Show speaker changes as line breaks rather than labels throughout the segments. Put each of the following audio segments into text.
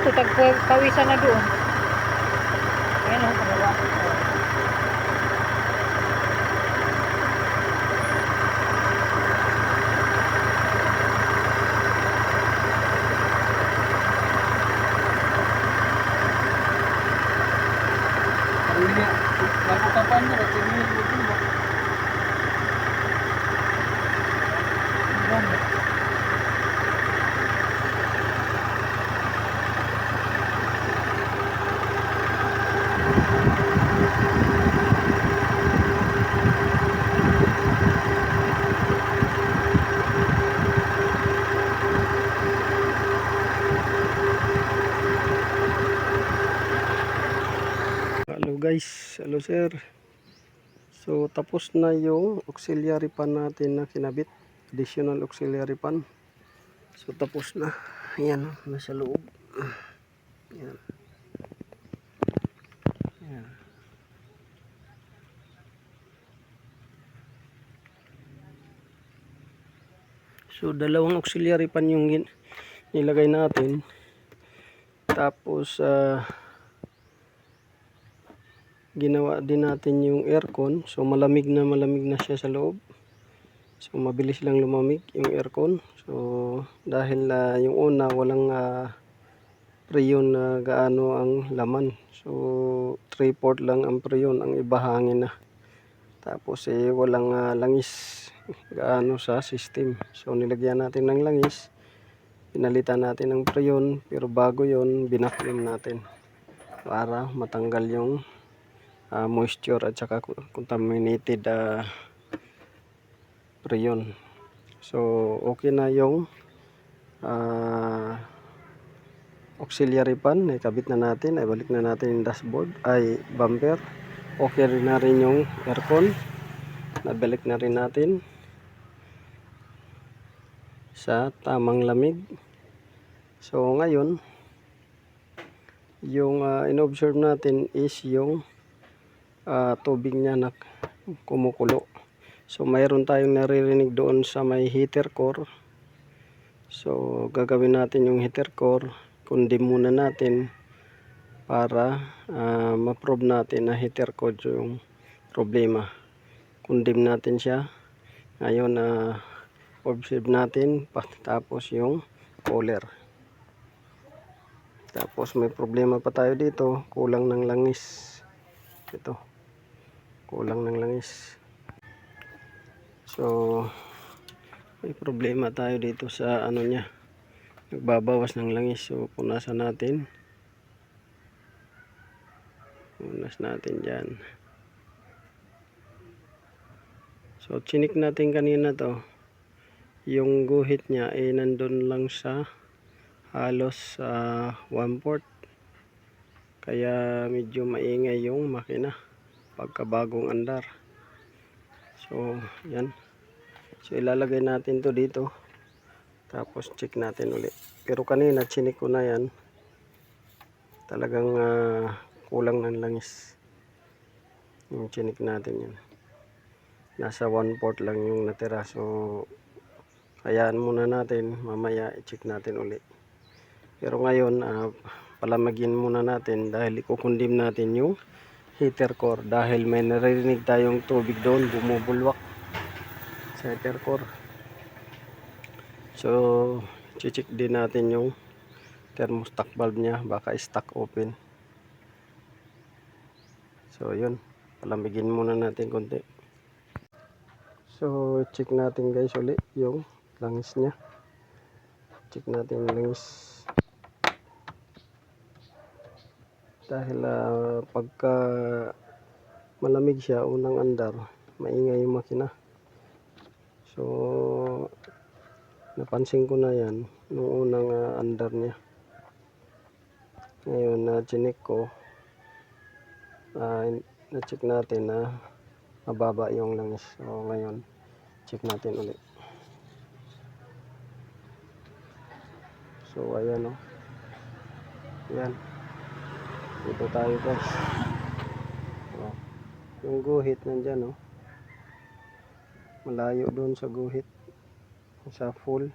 ito, tagpawisan na doon. Ayan o, pagawa.
Hello guys, hello sir. So tapos na yung auxiliary pan natin na kinabit, additional auxiliary pan. So tapos na. Ayan, nasa loob. Ayan. Ayan. So dalawang auxiliary pan yung nilagay natin. Tapos ginawa din natin yung aircon. So malamig na siya sa loob. So mabilis lang lumamig yung aircon. So dahil yung una walang preyon na gaano ang laman. So 3/4 lang ang preyon, ang iba hangin na. Tapos walang langis gaano sa system. So nilagyan natin ng langis. Pinalitan natin ng preyon, pero bago yon binaklin natin para matanggal yung moisture at saka contaminated preyon. So okay na yung auxiliary pan, ikabit na natin, ay balik na natin yung dashboard, ay bumper. Okay rin na rin yung aircon, nabalik na rin natin sa tamang lamig. So ngayon yung in-observe natin is yung tubig niya na kumukulo. So mayroon tayong naririnig doon sa may heater core. So gagawin natin yung heater core, kundim muna natin para ma-probe natin na heater core yung problema. Kundim natin siya. Ngayon observe natin tapos yung cooler. Tapos may problema pa tayo dito, kulang ng langis. Ito, kulang ng langis. So may problema tayo dito sa ano niya, nagbabawas ng langis. So punasan natin. Punas natin dyan. So chinik natin kanina to, yung guhit niya ay nandun lang sa halos 1/4. Kaya medyo maingay yung makina pagkabagong andar. So yan. So ilalagay natin to dito. Tapos check natin ulit. Pero kanina chinik ko na yan. Talagang kulang ng langis. Yung chinik natin yan. Nasa 1/4 lang yung natira. So hayaan muna natin. Mamaya i-check natin ulit. Pero ngayon palamagin muna natin dahil ikukundim natin yung heater core. Dahil may naririnig tayong tubig doon bumubulwak sa heater core. So check din natin yung thermostat valve nya, baka stuck open. So yun, palamigin muna natin konti. So check natin guys ulit yung langis nya. Check natin yung langis. Dahil pagka malamig siya unang andar, maingay yung makina. So napansin ko na yan nung unang andar niya. Ngayon chinek ko, na-check natin na mababa yung langis. So ngayon check natin ulit. So ayan o. Ayan. Dito tayo guys. Yung guhit nandyan o. Malayo doon sa guhit. Sa full.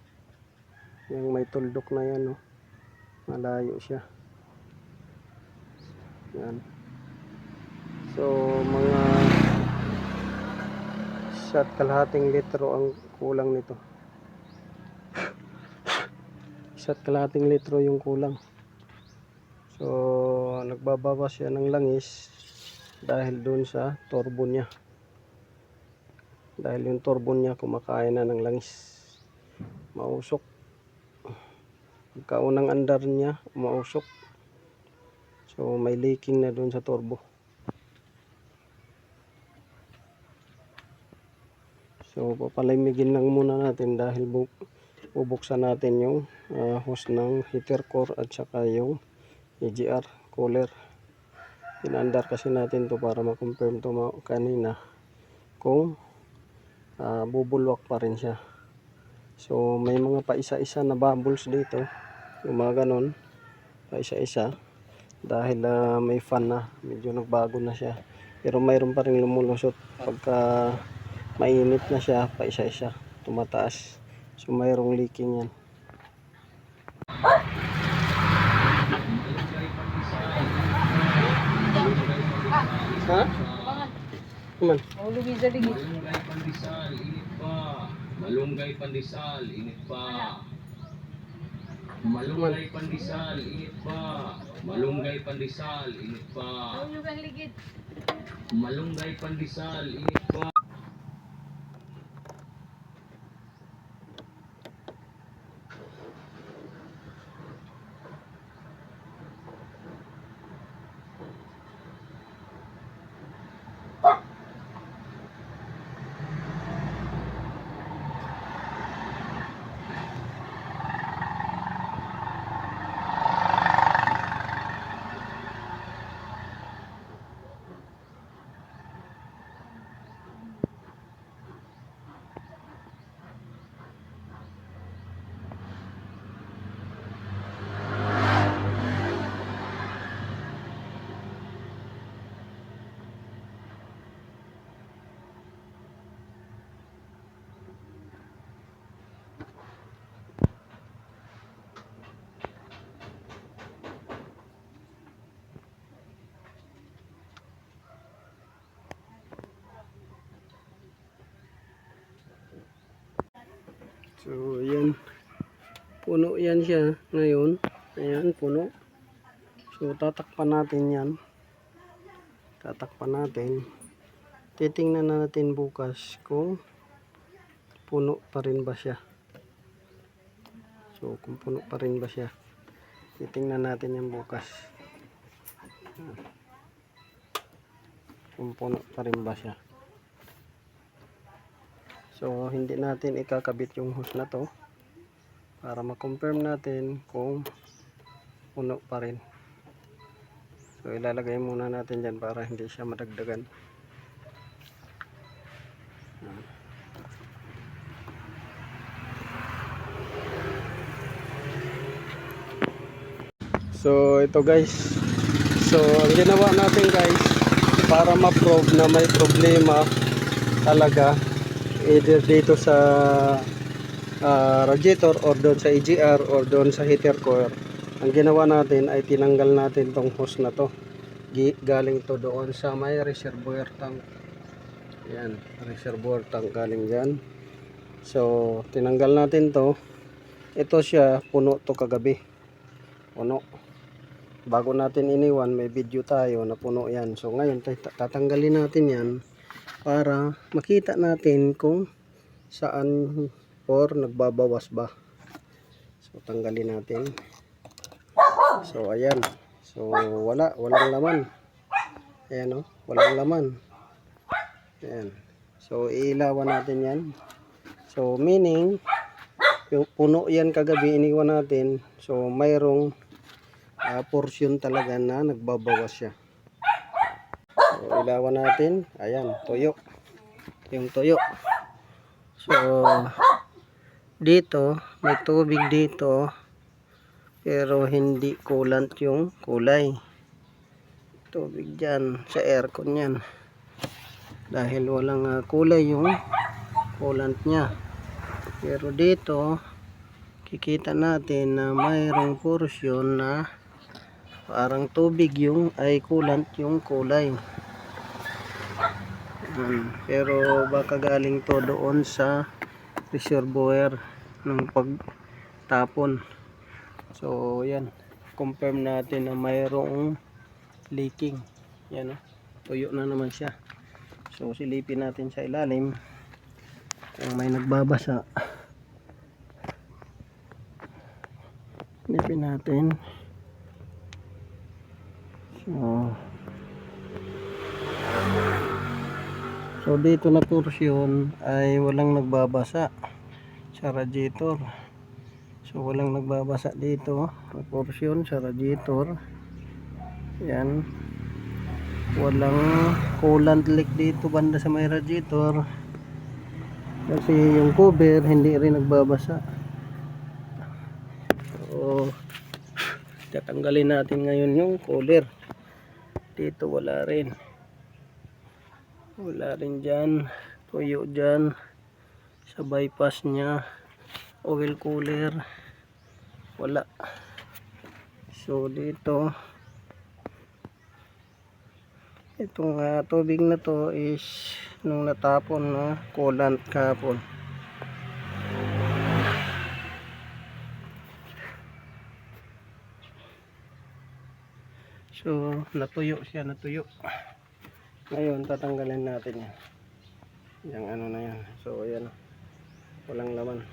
Yung may tuldok na yan o. Malayo siya. Yan. So mga isa't kalahating litro ang kulang nito. Isa't kalahating litro yung kulang. So nagbabawas siya ng langis dahil dun sa turbo niya. Dahil yung turbo niya kumakain na ng langis. Mausok. Pagkaunang andar niya, mausok. So may leaking na dun sa turbo. So papalamigin lang muna natin dahil bubuksan natin yung hose ng heater core at saka yung EGR cooler. Inandar kasi natin to para ma-confirm to kanina kung bubulwak pa rin siya. So may mga paisa-isa na bubbles dito, yung mga ganon, paisa-isa dahil may fan na, medyo nagbago na siya, pero mayroon pa rin lumulusot pagka mainit na siya, paisa-isa tumataas. So mayroong leaking yan. Ha? Kuman.
Maulubi sa ligid.
Malunggay pandesal, init pa. Malunggay pandesal, init pa. Malunggay pandesal, init pa. Malunggay pandesal, init pa.
Maulubi ang ligid.
Malunggay pandesal, init pa.
So yan, puno yan siya ngayon. Ayan, puno. So tatakpan natin yan. Tatakpan natin. Titingnan natin bukas kung puno pa rin ba siya. So kung puno pa rin ba siya, titingnan natin yan bukas. Kung puno pa rin ba siya. So hindi natin ikakabit yung hose na to para ma-confirm natin kung puno pa rin. So ilalagay muna natin dyan para hindi siya madagdagan. So ito guys, so ang ginawa natin guys para ma-prove na may problema talaga either dito sa radiator or doon sa EGR or doon sa heater core, ang ginawa natin ay tinanggal natin tong hose na to. Galing to doon sa may reservoir tank. Yan, reservoir tank galing dyan. So tinanggal natin to. Ito siya, puno to kagabi, puno. Bago natin iniwan, may video tayo na puno yan. So ngayon tatanggalin natin yan para makita natin kung saan or nagbabawas ba. So tanggalin natin. So ayan. So walang laman. Ayan o, walang laman. Ayan. So iilawan natin yan. So meaning yung puno yan kagabi iniwan natin. So mayroong portion talaga na nagbabawas siya. So ilawan natin. Ayan, tuyo. Yung tuyo. So dito may tubig dito pero hindi coolant yung kulay. Tubig dyan sa aircon yan dahil walang kulay yung coolant nya. Pero dito kikita natin na mayroong portion na parang tubig yung ay coolant yung kulay. Pero baka galing to doon sa reservoir ng pagtapon. So yan, confirm natin na mayroong leaking. Yan o, tuyo na naman siya. So silipin natin sa ilalim kung may nagbabasa. Silipin natin. So dito na porsyon ay walang nagbabasa sa radiator. So walang nagbabasa dito na porsyon sa radiator. Yan. Walang coolant leak dito banda sa may radiator. Kasi yung cover hindi rin nagbabasa. So tatanggalin natin ngayon yung cooler. Dito wala rin. Wala rin dyan, tuyo dyan sa bypass nya, oil cooler wala. So dito itong tubig na to is nung natapon na coolant kahapon. So natuyo siya, natuyo. Ngayon tatanggalin natin yan. Yung ano na yan. So ayan, walang laman.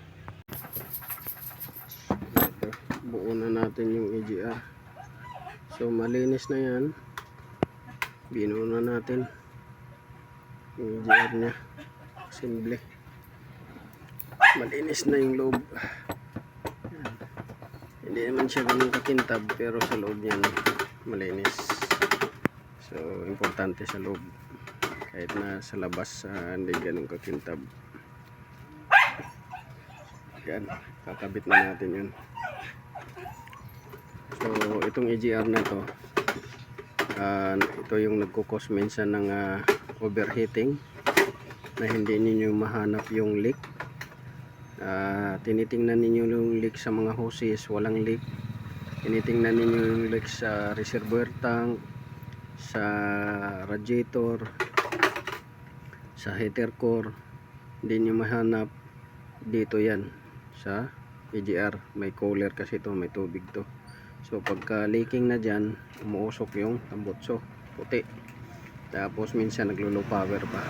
Ito, buo na natin yung EGR. So malinis na yan. Binuo na natin yung EGR nya. Simple. Malinis na yung loob. Yan. Hindi naman siya ganun kakintab, pero sa loob yan malinis. So importante sa loob, kahit na sa labas hindi ganun kakintab. Yan, kakabit na natin yun. So itong EGR na to, ito yung nagkukos minsan ng overheating na hindi ninyo mahanap yung leak. Tinitingnan ninyo yung leak sa mga hoses, walang leak. Tinitingnan ninyo yung leak sa reservoir tank, sa radiator, sa heater core, hindi nyo mahanap. Dito yan sa EGR, may cooler kasi ito, may tubig to. So pagka leaking na dyan, umuusok yung tambutso puti, tapos minsan naglo-low power pa.